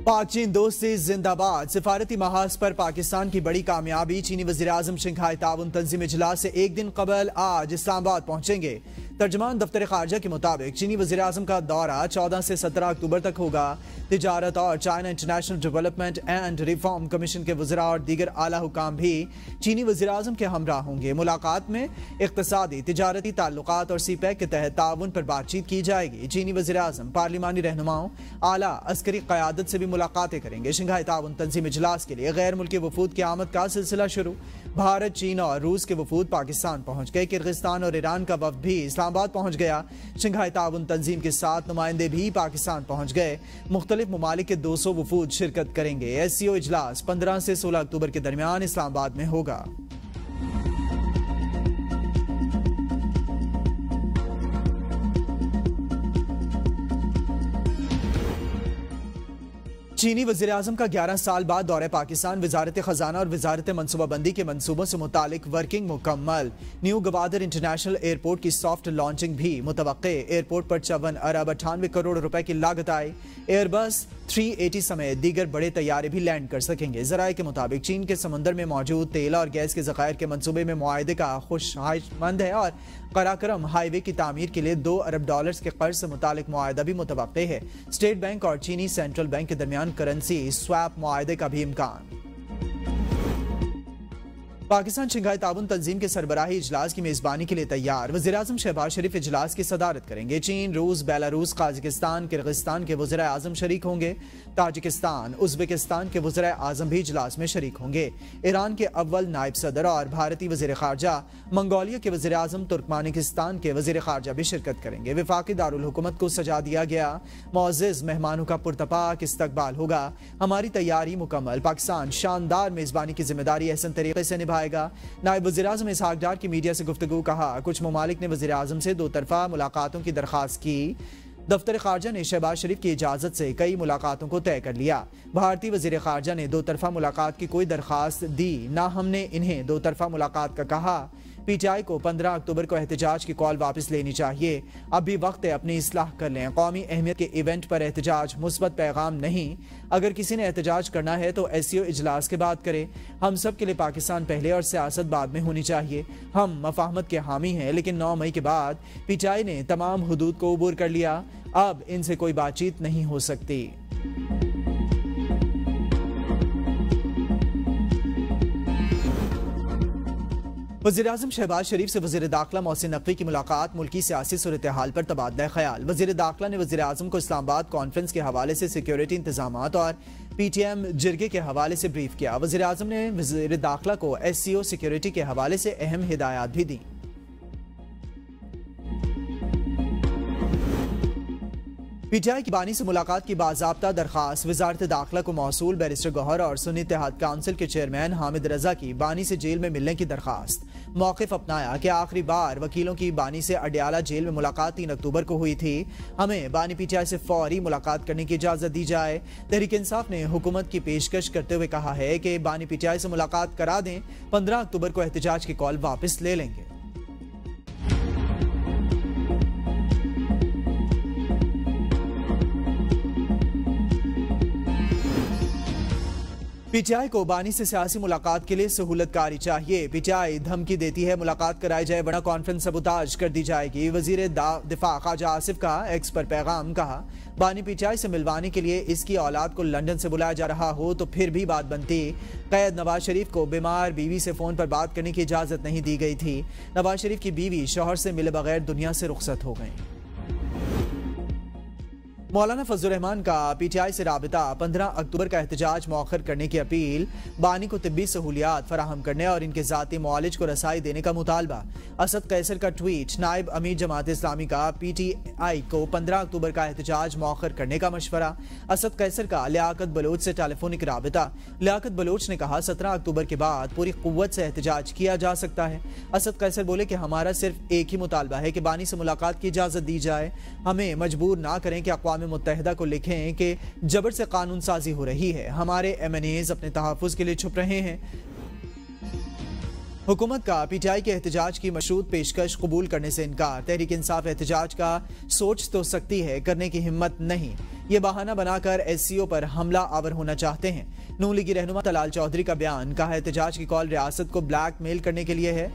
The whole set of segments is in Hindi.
पाक चीन दोस्ती जिंदाबाद। सिफारती महाज पर पाकिस्तान की बड़ी कामयाबी। चीनी वज़ीर-ए-आज़म शंघाई ताउन तंजीम इजलास से एक दिन कबल आज इस्लामाबाद पहुंचेंगे। तर्जमान दफ्तर खारजा के मुताबिक चीनी वज़ीर-ए-आज़म का दौरा 14 से 17 अक्टूबर तक होगा। तिजारत और China international development and reform commission के वज़रा और दीगर आला हुकाम भी चीनी वज़ीर-ए-आज़म के हमरा होंगे। मुलाकात में इक़्तिसादी तिजारती ताल्लुकात और CPEC के तहत ताउन पर बातचीत की जाएगी। चीनी वज़ीर-ए-आज़म पार्लिमानी रहनुमाओं, आला अस्करी क़यादत से भी मुलाकातें करेंगे। शंघाई ताउन तंजीम इजलास के लिए गैर मुल्की वफूद की आमद का सिलसिला शुरू। भारत, चीन और रूस के वफूद पाकिस्तान पहुंच गए। किर्गिस्तान और ईरान का वफ्द भी इस्लामाबाद पहुंच गया। शंघाई ताउन तंजीम के 7 नुमाइंदे भी पाकिस्तान पहुंच गए। मुख्तलिफ ममालिक के 200 वफूद शिरकत करेंगे। SCO इजलास 15 से 16 अक्टूबर के दरमियान इस्लामाबाद में होगा। चीनी वज़ीर-ए-आज़म का 11 साल बाद दौरे पाकिस्तान। वज़ारत ख़जाना और वज़ारत मनसूबाबंदी के मनसूबों से मुतालिक वर्किंग मुकम्मल। न्यू गवादर इंटरनेशनल एयरपोर्ट की सॉफ्ट लॉन्चिंग भी मुतवक्के। एयरपोर्ट पर 54 अरब 98 करोड़ रुपए की लागत आई। एयरबस 380 समेत दीगर बड़े तैयारे भी लैंड कर सकेंगे। ज़राए के मुताबिक चीन के समंदर में मौजूद तेल और गैस के ज़खायर के मनसूबे में मुआहदे का खुशहाइशमंद है और कराकरम हाईवे की तामीर के लिए $2 अरब के कर्ज से मुतालिक मुआहदा भी मुतवक्के है। स्टेट बैंक और चीनी सेंट्रल बैंक के दरमियान करेंसी स्वैप मुआहदे का भी इम्कान। पाकिस्तान शंघाई ताउन तंजीम के सरबराही इजलास की मेजबानी के लिए तैयार। वज़ीर-ए-आज़म शहबाज शरीफ इजलास की सदारत करेंगे। चीन, रूस, बेलारूस, काज़ाकिस्तान, किर्गिस्तान के वज़ीर-ए-आज़म शरीक होंगे। ताजिकिस्तान, उज़्बेकिस्तान के वज़ीर-ए-आज़म भी इजलास में शरीक होंगे। ईरान के अव्वल नायब सदर और भारतीय वज़ीर ख़ारजा, मंगोलिया के वज़ीर-ए-आज़म, तुर्कमानिस्तान के वज़ीर ख़ारजा भी शिरकत करेंगे। वफाकी दारुल हुकूमत को सजा दिया गया। मुअज़्ज़ज़ मेहमानों का पुरतपाक इस्तकबाल होगा। हमारी तैयारी मुकम्मल। पाकिस्तान शानदार मेज़बानी की जिम्मेदारी अहसन तरीके से निभाएगा। नायब वज़ीर-ए-आज़म इसहाक डार की मीडिया से गुफ्तगू। कहा, कुछ ममालिक ने वज़ीर-ए-आज़म से 2 तरफ़ा मुलाकातों की दरख्वास्त की। दफ्तर खारजा ने शहबाज शरीफ की इजाज़त से कई मुलाकातों को तय कर लिया। भारतीय वज़ीर खारजा ने 2 तरफ़ा मुलाकात की कोई दरख्वास्त दी ना हमने इन्हें 2 तरफ़ा मुलाकात का कहा। PTI को 15 अक्टूबर को एहतजाज की कॉल वापस लेनी चाहिए। अब भी वक्त है अपनी इस्लाह कर लें। कौमी अहमियत के इवेंट पर एहतजाज मुस्बत पैगाम नहीं। अगर किसी ने एहतजाज करना है तो SCO इजलास के बाद करे। हम सब के लिए पाकिस्तान पहले और सियासत बाद में होनी चाहिए। हम मफाहमत के हामी हैं, लेकिन 9 मई के बाद PTI ने तमाम हुदूद को उबूर कर लिया। अब इनसे कोई बातचीत नहीं हो सकती। वज़ीर-ए-आज़म शहबाज शरीफ से वज़ीर दाखिला मोहसिन नकवी की मुलाकात। मुल्की सियासी सूरत हाल पर तबादला ख्याल। वज़ीर दाखिला ने वज़ीर-ए-आज़म को इस्लामाबाद कॉन्फ्रेंस के हवाले से सिक्योरिटी इंतजामात और PTM जिरगे के हवाले से ब्रीफ किया। वज़ीर-ए-आज़म ने वज़ीर दाखिला को SCO सिक्योरिटी के हवाले से अहम हिदायत भी दी। PTI की बानी से मुलाकात की बाज़ाब्ता दरख्वास्त। वज़ारत दाखिला को मौसूल बैरिस्टर गौहर और सुन्नी इत्तेहाद काउंसिल के चेयरमैन हामिद रजा की बानी से जेल में मिलने की दरख्वास्त। मौक़िफ़ अपनाया कि आखिरी बार वकीलों की बानी से अडियाला जेल में मुलाकात 3 अक्टूबर को हुई थी। हमें बानी PTI से फौरी मुलाकात करने की इजाज़त दी जाए। तहरीक इंसाफ ने हुकूमत की पेशकश करते हुए कहा है कि बानी PTI से मुलाकात करा दें। 15 अक्टूबर को एहतजाज की कॉल वापस ले लेंगे। PTI को बानी से सियासी मुलाकात के लिए सहूलतकारी चाहिए। PTI धमकी देती है मुलाकात कराई जाए वरना कॉन्फ्रेंस सबूताज कर दी जाएगी। वजीर दिफा ख्वाजा आसिफ का एक्स पर पैगाम। कहा, बानी PTI से मिलवाने के लिए इसकी औलाद को लंदन से बुलाया जा रहा हो तो फिर भी बात बनती। कैद नवाज शरीफ को बीमार बीवी से फोन पर बात करने की इजाजत नहीं दी गई थी। नवाज शरीफ की बीवी शौहर से मिले बगैर दुनिया से रुखसत हो गई। मौलाना फजल रहमान का PTI से राबिता। 15 अक्टूबर का एहतजाज मौखर करने की अपील। बानी को तिब्बी सहूलियात फराहम करने और इनके ज़ाती मुआलिज को रसाई देने का मुतालबा। असद कैसर का ट्वीट। नायब अमीर जमात इस्लामी का PTI को 15 अक्टूबर का एहतजाज मौखर करने का मशवरा। असद कैसर का लियाकत बलोच से टेलीफोनिक राबिता। लियाकत बलोच ने कहा, 17 अक्टूबर के बाद पूरी कुव्वत से एहतजाज किया जा सकता है। असद कैसर बोले कि हमारा सिर्फ एक ही मुतालबा है कि बानी से मुलाकात की इजाज़त दी जाए। हमें मजबूर ना करें कि अक़वाम मुत्तहिदा को लिखें कि जबर से कानून साजी हो रही है। हमारे MNAs अपने तहफ़्फ़ुज़ के लिए छुप रहे हैं। हुकूमत का PTI के एहतजाज की मशरूत पेशकश कबूल करने से इनकार। तहरीक इंसाफ एहतजाज का सोच तो सकती है, करने की हिम्मत नहीं। ये बहाना बनाकर SCO पर हमला आवर होना चाहते हैं। नून लीगी रहनुमा तलाल चौधरी का बयान, कहा एहतजाज की कॉल रियासत को ब्लैकमेल करने के लिए है।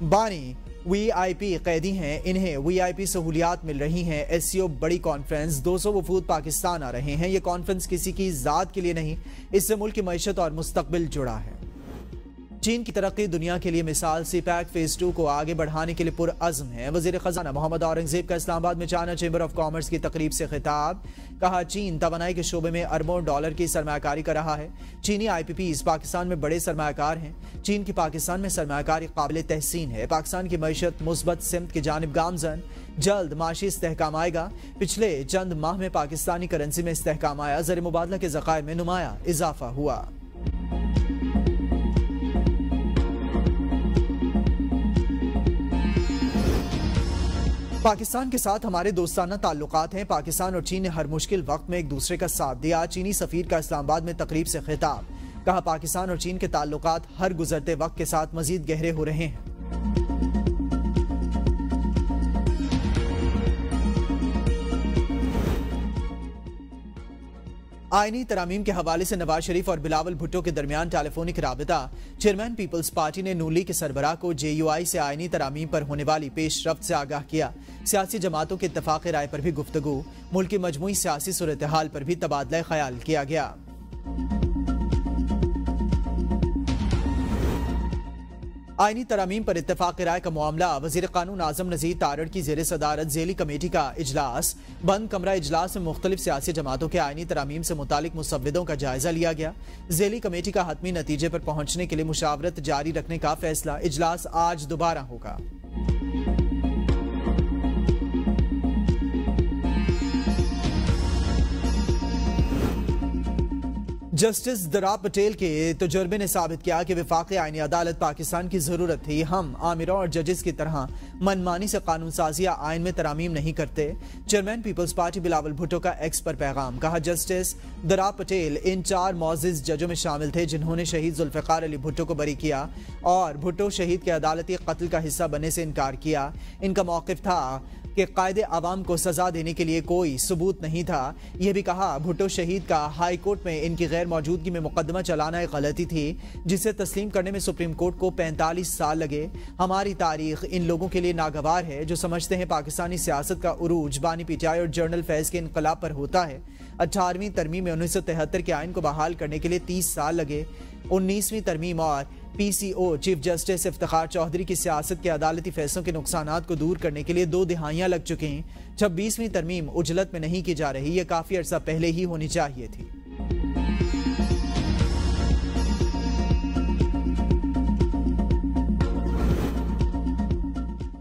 बानी VIP कैदी हैं, इन्हें VIP सहूलियात मिल रही हैं। SCO बड़ी कॉन्फ्रेंस, 200 वफूद पाकिस्तान आ रहे हैं। ये कॉन्फ्रेंस किसी की ज़ात के लिए नहीं, इससे मुल्क की मईशत और मुस्तकबिल जुड़ा है। चीन की तरक्की दुनिया के लिए मिसाल, CPEC फेज 2 को आगे बढ़ाने के लिए पुरअज़्म है। वज़ीर ख़ज़ाना मोहम्मद औरंगज़ेब का इस्लामाबाद में चाइना चैम्बर ऑफ कॉमर्स की तकरीब से खिताब, कहा चीन तवानाई के शोबे में अरबों डॉलर की सरमायाकारी कर रहा है। चीनी IPPs पाकिस्तान में बड़े सरमायाकार हैं। चीन की पाकिस्तान में सरमायाकारी काबिल तहसीन है। पाकिस्तान की मईशत मुस्बत सिमत की जानिब गामजन, जल्द माशी इस्तेहकाम आएगा। पिछले चंद माह में पाकिस्तानी करेंसी में इस्तेहकाम आया, ज़र मुबादला के ज़खायर में नुमाया इजाफा हुआ। पाकिस्तान के साथ हमारे दोस्ताना ताल्लुकात हैं। पाकिस्तान और चीन ने हर मुश्किल वक्त में एक दूसरे का साथ दिया। चीनी सफीर का इस्लामाबाद में तकरीब से खिताब, कहा पाकिस्तान और चीन के ताल्लुकात हर गुजरते वक्त के साथ मजीद गहरे हो रहे हैं। आईनी तरामीम के हवाले से नवाज शरीफ और बिलावल भुट्टो के दरमियान टेलीफोनिक राबिता। चेयरमैन पीपल्स पार्टी ने नून लीग के सरबराह को JUI से आईनी तरामीम पर होने वाली पेशरफ्त से आगाह किया। सियासी जमातों के इत्तफाक़ राय पर भी गुफ्तगू, मुल्क की मजमूई सियासी सूरत हाल पर भी तबादला ख्याल किया गया। आईनी तरामीम पर इत्तफाक़ राय का मामला, वज़ीर क़ानून आज़म नज़ीर तारड़ की ज़ेर सदारत ज़ेली कमेटी का इजलास। बंद कमरा इजलास में मुख्तलिफ सियासी जमातों के आईनी तरामीम से मुतालिक मुसव्विदों का जायजा लिया गया। ज़ेली कमेटी का हतमी नतीजे पर पहुंचने के लिए मुशावरत जारी रखने का फैसला। इजलास आज दोबारा होगा। जस्टिस दरा पटेल के तजुर्बे ने साबित किया कि वफाक़ी आईनी अदालत पाकिस्तान की ज़रूरत थी। हम आमिरों और जजेस की तरह मनमानी से कानून साजी या आइन में तरामीम नहीं करते। Chairman people's party Bilawal Bhutto का एक्स पर पैगाम, कहा जस्टिस दरा पटेल इन 4 मौजिज़ जजों में शामिल थे जिन्होंने शहीद जुल्फ़िकार अली भुट्टो को बरी किया और भुट्टो शहीद के अदालती कत्ल का हिस्सा बनने से इनकार किया। इनका मौक़िफ़ था कि कायदे आवाम को सजा देने के लिए कोई सबूत नहीं था। यह भी कहा भुट्टो शहीद का हाई कोर्ट में इनकी गैर मौजूदगी में मुकदमा चलाना एक गलती थी जिसे तस्लीम करने में सुप्रीम कोर्ट को 45 साल लगे। हमारी तारीख इन लोगों के लिए नागवार है जो समझते हैं पाकिस्तानी सियासत का उरूज बानी PTI और जर्नल फैज़ के इनकलाब पर होता है। 18वीं तरमीम में 1973 के आइन को बहाल करने के लिए 30 साल लगे। 19वीं तरमीम और PCO chief justice Iftikhar Chaudhry की सियासत के अदालती फैसलों के नुकसानात को दूर करने के लिए 2 दिहाइयां लग चुके हैं। 26वीं तरमीम उजलत में नहीं की जा रही, यह काफी अर्सा पहले ही होनी चाहिए थी।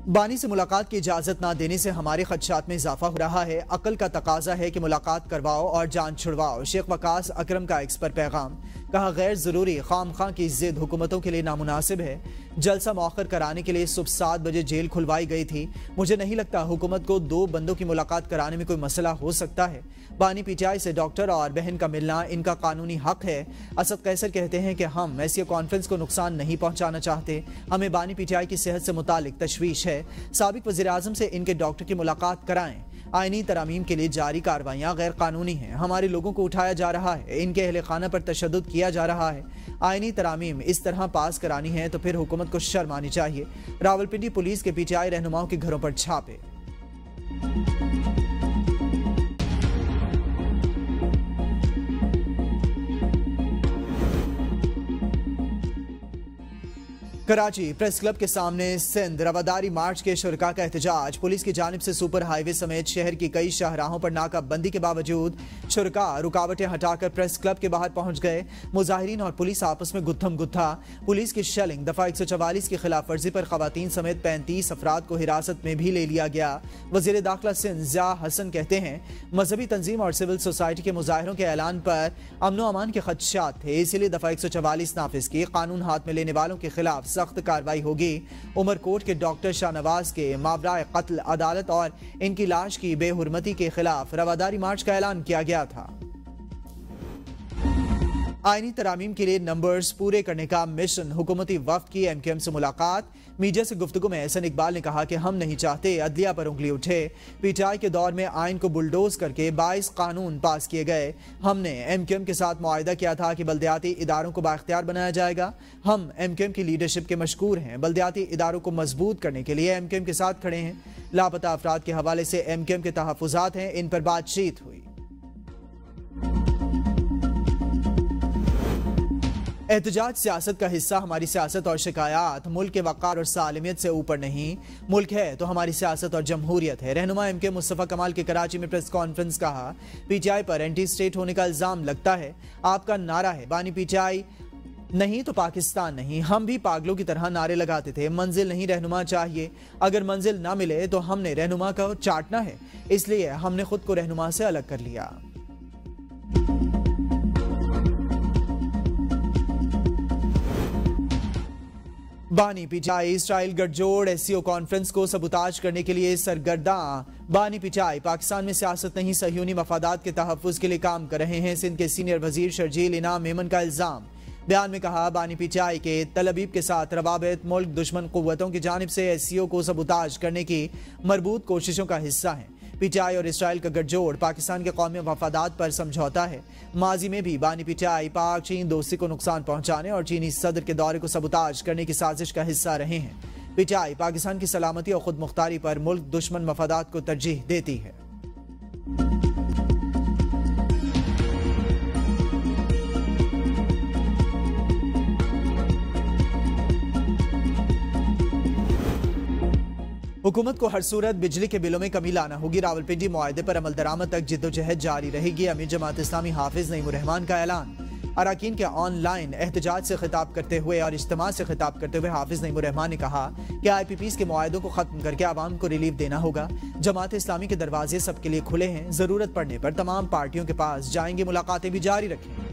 बानी से मुलाकात की इजाजत ना देने से हमारे खदशात में इजाफा हो रहा है। अकल का तकाजा है कि मुलाकात करवाओ और जान छुड़वाओ। शेख वकास अकरम का एक्स पर पैगाम, कहा गैर जरूरी खामखा की जिद हुकूमतों के लिए नामुनासिब है। जलसा मौखर कराने के लिए सुबह 7 बजे जेल खुलवाई गई थी। मुझे नहीं लगता हुकूमत को 2 बंदों की मुलाकात कराने में कोई मसला हो सकता है। बानी PTI से डॉक्टर और बहन का मिलना इनका कानूनी हक है। असद कैसर कहते हैं कि हम ऐसी कॉन्फ्रेंस को नुकसान नहीं पहुंचाना चाहते। हमें बानी PTI की सेहत से मुतालिक तशवीश है। साबिक वज़ीर आज़म से इनके डॉक्टर की मुलाकात कराएं। आईनी तरामीम के लिए जारी कार्रवाइयाँ गैर कानूनी हैं। हमारे लोगों को उठाया जा रहा है, इनके अहले खाना पर तशद्दुद किया जा रहा है। आईनी तरामीम इस तरह पास करानी है तो फिर हुकूमत को शर्म आनी चाहिए। रावलपिंडी पुलिस के PTI रहनुमाओं के घरों पर छापे। कराची प्रेस क्लब के सामने सिंध रवादारी मार्च के शुरका का एहतजाज। पुलिस की जानिब से सुपर हाईवे समेत शहर की कई शाहराहों पर नाकाबंदी के बावजूद शुरका रुकावटें हटाकर प्रेस क्लब के बाहर पहुंच गए। मुजाहिरीन और पुलिस आपस में गुत्थम गुत्था। पुलिस की शेलिंग, दफा 144 की खिलाफ वर्जी पर खवातीन समेत 35 अफराद को हिरासत में भी ले लिया गया। वजीर दाखिला सिंध ज़िया हसन कहते हैं मजहबी तंजीम और सिविल सोसाइटी के मुजाहिरों के ऐलान पर अमनो अमान के खदशात थे, इसीलिए दफा 144 नाफिज की। कानून हाथ में लेने वालों के खिलाफ सख्त कार्रवाई होगी। उमरकोट के डॉक्टर शाहनवाज के मावराए कत्ल अदालत और इनकी लाश की बेहुरमती के खिलाफ रवादारी मार्च का ऐलान किया गया था। आईनी तरामीम के लिए नंबर्स पूरे करने का मिशन, हुकूमती वफ्द की MQM से मुलाकात। मीडिया से गुफ्तगू में एहसन इकबाल ने कहा कि हम नहीं चाहते अदलिया पर उंगली उठे। PTI के दौर में आइन को बुलडोज करके 22 कानून पास किए गए। हमने MQM के साथ मुआहिदा किया था कि बल्दियाती इदारों को बाख्तियार बनाया जाएगा। हम MQM की लीडरशिप के मशकूर हैं। बल्दियाती इदारों को मजबूत करने के लिए MQM के साथ खड़े हैं। लापता अफराद के हवाले से MQM के तहफ़्फ़ुज़ात हैं, इन पर बातचीत हुई। एहतजाज सियासत का हिस्सा, हमारी सियासत और शिकायत मुल्क के वक़ार और सालिमियत से ऊपर नहीं। मुल्क है तो हमारी सियासत और जमहूरियत है। रहनुमा MK मुस्तफ़ा कमाल के कराची में प्रेस कॉन्फ्रेंस। कहा PTI पर एंटी स्टेट होने का इल्ज़ाम लगता है। आपका नारा है बानी PTI नहीं तो पाकिस्तान नहीं। हम भी पागलों की तरह नारे लगाते थे। मंजिल नहीं रहनुमा चाहिए। अगर मंजिल ना मिले तो हमने रहनुमा को चाटना है, इसलिए हमने खुद को रहनुमा से अलग कर लिया। बानी PTI इसराइल गठजोड़ SCO कॉन्फ्रेंस को सबूताज करने के लिए सरगर्दा। बानी PTI पाकिस्तान में सियासत नहीं, सहयूनी मफादात के तहफ़्फ़ुज़ के लिए काम कर रहे हैं। सिंध के सीनियर वजीर शर्जील इनाम मेमन का इल्ज़ाम। बयान में कहा बानी PTI के तलबीब के साथ रवाबित मुल्क दुश्मन क़ुव्वतों की जानिब से SCO को सबूताज करने की मरबूत कोशिशों का हिस्सा है। PTI और इसराइल का गठजोड़ पाकिस्तान के कौमी मफादात पर समझौता है। माजी में भी बानी PTI पाक चीन दोस्ती को नुकसान पहुंचाने और चीनी सदर के दौरे को सबूताज करने की साजिश का हिस्सा रहे हैं। PTI पाकिस्तान की सलामती और खुद मुख्तारी पर मुल्क दुश्मन मफादात को तरजीह देती है। हुकूमत को हर सूरत बिजली के बिलों में कमी लाना होगी। रावलपिंडी मुआहदे पर अमल दरामद तक जिद्दोजहद जारी रहेगी। अमीर जमात इस्लामी हाफिज नईमुर रहमान का ऐलान। अरकान के ऑनलाइन एहतजाज से खिताब करते हुए और इज्तिमा से खिताब करते हुए हाफिज नईमुर रहमान ने कहा कि IPPs के मुआहदों को खत्म करके आवाम को रिलीफ देना होगा। जमात इस्लामी के दरवाजे सबके लिए खुले हैं। जरूरत पड़ने पर तमाम पार्टियों के पास जाएंगे। मुलाकातें भी जारी रखेंगे।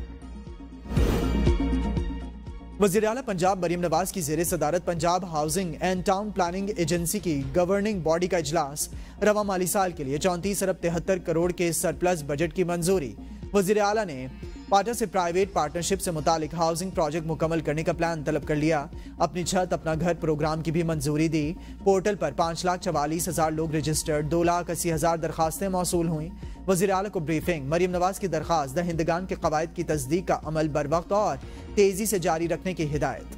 वज़ीर आला पंजाब मरीम नवाज की ज़ेरे सदारत Punjab housing and town planning agency की गवर्निंग बॉडी का इजलास। रवा माली साल के लिए 34 अरब 73 करोड़ के सरप्लस बजट की मंजूरी। वज़ीर आला ने पाटा से प्राइवेट पार्टनरशिप से मुतालिक हाउसिंग प्रोजेक्ट मुकम्मल करने का प्लान तलब कर लिया। अपनी छत अपना घर प्रोग्राम की भी मंजूरी दी। पोर्टल पर 5,44,000 लोग रजिस्टर्ड, 2,80,000 दरखास्तें मौसूल हुई। वज़ीर आला को ब्रीफिंग। मरीम नवाज की दरखास्त दहिंदगान के कवायद की तस्दीक का अमल बर वक्त और तेजी से जारी रखने की हिदायत।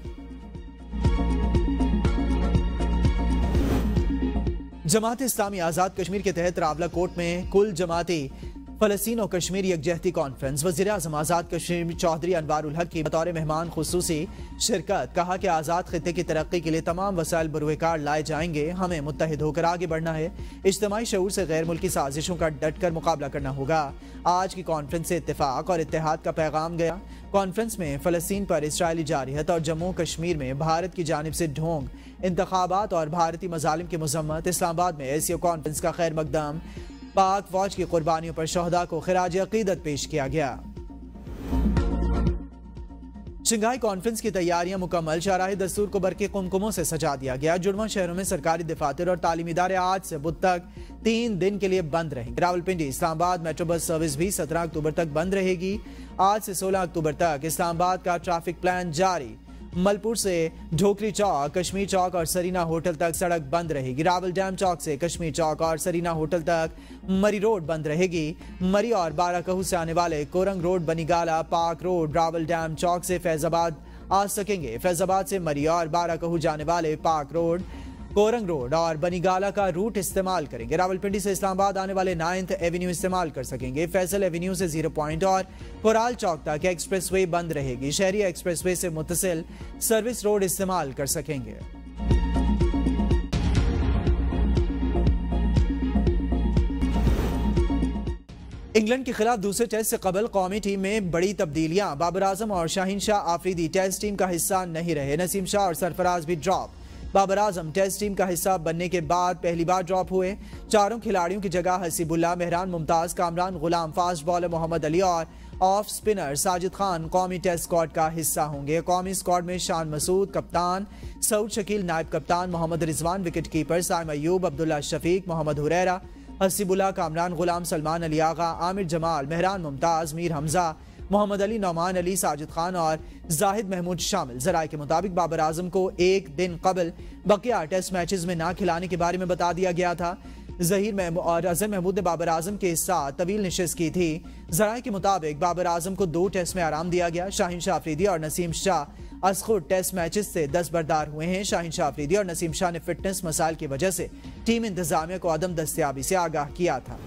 जमात इस्लामी आज़ाद कश्मीर के तहत रावलाकोट में कुल जमाती फलस्तीन और कश्मीर यकजहती कॉन्फ्रेंस। वज़ीर आज़म आज़ाद कश्मीर चौधरी अनवारुल हक की बतौर मेहमान खुसूसी शिरकत। कहा कि आज़ाद खित्ते की तरक्की के लिए तमाम वसाइल बरूएकार लाए जाएंगे। हमें मुत्तहिद होकर आगे बढ़ना है। इज्तिमाई शऊर से गैर मुल्की साजिशों का डट कर मुकाबला करना होगा। आज की कॉन्फ्रेंस से इत्तेफाक और इत्तेहाद का पैगाम गया। कॉन्फ्रेंस में फ़लस्तीन पर इसराइली जारियत और जम्मू कश्मीर में भारत की जानिब से ढोंग, इंतखाबात और भारतीय मजालिम की मजम्मत। इस्लामाबाद में SCO कॉन्फ्रेंस का खैर मकदम। पाक फौज की कुर्बानियों पर शहदा को खिराज अकीदत पेश किया गया। शंघाई कॉन्फ्रेंस की तैयारियां मुकम्मल। शाहराह दस्तूर को बरके कुमकुमों से सजा दिया गया। जुड़वा शहरों में सरकारी दफातर और तालीमी इदारे आज से बुध तक 3 दिन के लिए बंद रहेंगे। Rawalpindi Islamabad metro bus service भी 17 अक्टूबर तक बंद रहेगी। आज से 16 अक्टूबर तक इस्लामाबाद का ट्रैफिक प्लान जारी। मलपुर से ढोकरी चौक, कश्मीर चौक और सरीना होटल तक सड़क बंद रहेगी। रावल डैम चौक से कश्मीर चौक और सरीना होटल तक मरी रोड बंद रहेगी। मरी और बाराकहू से आने वाले कोरंग रोड, बनीगाला, पाक रोड, रावल डैम चौक से फैजाबाद आ सकेंगे। फैजाबाद से मरी और बाराकहू जाने वाले पाक रोड, कोरंग रोड और बनीगाला का रूट इस्तेमाल करेंगे। रावलपिंडी से इस्लामाबाद आने वाले 9th एवेन्यू इस्तेमाल कर सकेंगे। फैसल एवेन्यू से 0 पॉइंट और कोराल चौक तक एक्सप्रेसवे बंद रहेगी। शहरी एक्सप्रेसवे से मुत्तसिल सर्विस रोड इस्तेमाल कर सकेंगे। इंग्लैंड के खिलाफ दूसरे टेस्ट से कबल कौमी टीम में बड़ी तब्दीलियां। बाबर आजम और शाहीन शाह आफरीदी टेस्ट टीम का हिस्सा नहीं रहे। नसीम शाह और सरफराज भी drop. Babar Azam test team का हिस्सा बनने के बाद पहली बार ड्रॉप हुए। चारों खिलाड़ियों की जगह हसीबुल्ला, मेहरान मुमताज, कामरान गुलाम, फास्ट बॉलर मोहम्मद अली और ऑफ स्पिनर साजिद खान कौमी टेस्ट स्क्वाड का हिस्सा होंगे। कौमी स्क्वाड में शान मसूद कप्तान, सऊद शकील नायब कप्तान, मोहम्मद रिजवान विकेट कीपर, साइम अयूब, अब्दुल्ला शफीक, मोहम्मद हुरैरा, हसीबुल्ला, कामरान गुलाम, सलमान अली आगा, आमिर जमाल, मेहरान मुमताज, मीर हमजा, मोहम्मद अली, नौमान अली, साजिद खान और जाहिद महमूद शामिल। जराये के मुताबिक बाबर आजम को एक दिन कबल बकिया टेस्ट मैचेस में ना खिलाने के बारे में बता दिया गया था। जहीर और अजहर महमूद ने बाबर आजम के साथ तवील निशिस्त की थी। जराये के मुताबिक बाबर आजम को 2 टेस्ट में आराम दिया गया। शाहीन शाह अफरीदी और नसीम शाह आज खुद टेस्ट मैचेस से दस्तबरदार हुए हैं। शाहीन शाह अफरीदी और नसीम शाह ने फिटनेस मसाइल की वजह से टीम इंतजामिया को अदम दस्तयाबी से आगाह किया था।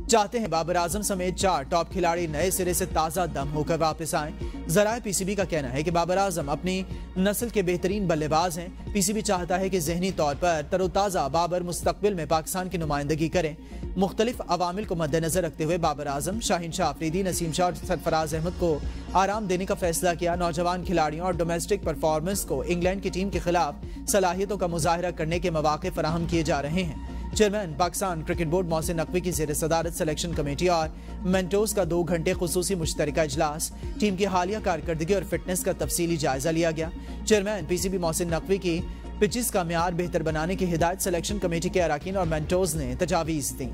चाहते हैं बाबर आजम समेत 4 टॉप खिलाड़ी नए सिरे से ताज़ा दम होकर वापस आएं। जराये पीसीबी का कहना है कि बाबर आजम अपनी नस्ल के बेहतरीन बल्लेबाज हैं। पीसीबी चाहता है कि जहनी तौर पर तरोताज़ा बाबर मुस्तकबिल में पाकिस्तान की नुमाइंदगी करें। मुख्तलिफ अवामिल को मद्देनजर रखते हुए बाबर आजम, शाहीन शाह अफरीदी, नसीम शाह और सरफराज अहमद को आराम देने का फैसला किया। नौजवान खिलाड़ियों और डोमेस्टिक परफॉर्मेंस को इंग्लैंड की टीम के खिलाफ सलाहियतों का मुजाहरा करने के मौके फराहम किए जा रहे हैं। Chairman Pakistan cricket board Mohsin Naqvi की ज़ेर सदारत सिलेक्शन कमेटी और मेंटोर्स का 2 घंटे खुसूसी मुश्तरका इजलास, टीम की हालिया कारकर्दगी और फिटनेस का तफसीली जायजा लिया गया। चेयरमैन पीसीबी मोहसिन नकवी की पिचेस का म्यार बेहतर बनाने की हिदायत सिलेक्शन कमेटी के अरकान और मेंटोर्स ने तजावीज़ दी।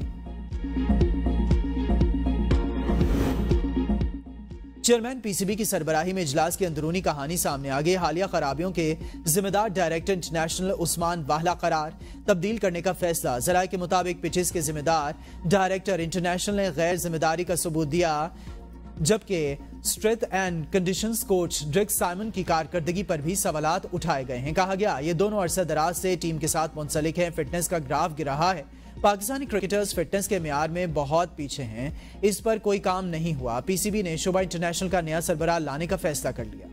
चेयरमैन पीसीबी की सरबराही में इजलास की अंदरूनी कहानी सामने आ गई। हालिया खराबियों के जिम्मेदार डायरेक्टर इंटरनेशनल उस्मान वाहला करार तब्दील करने का फैसला। जराये के मुताबिक पिचेस के जिम्मेदार डायरेक्टर इंटरनेशनल ने गैर जिम्मेदारी का सबूत दिया, जबकि strength and conditions coach Drigh Simon की कारकर्दगी पर भी सवालात उठाए गए हैं। कहा गया ये दोनों अरसा दराज से टीम के साथ मुंसलिक हैं। फिटनेस का ग्राफ गिर रहा है। पाकिस्तानी क्रिकेटर्स फिटनेस के म्यार में बहुत पीछे हैं। इस पर कोई काम नहीं हुआ। पीसीबी ने शुबा इंटरनेशनल का नया सरबराह लाने का फैसला कर लिया।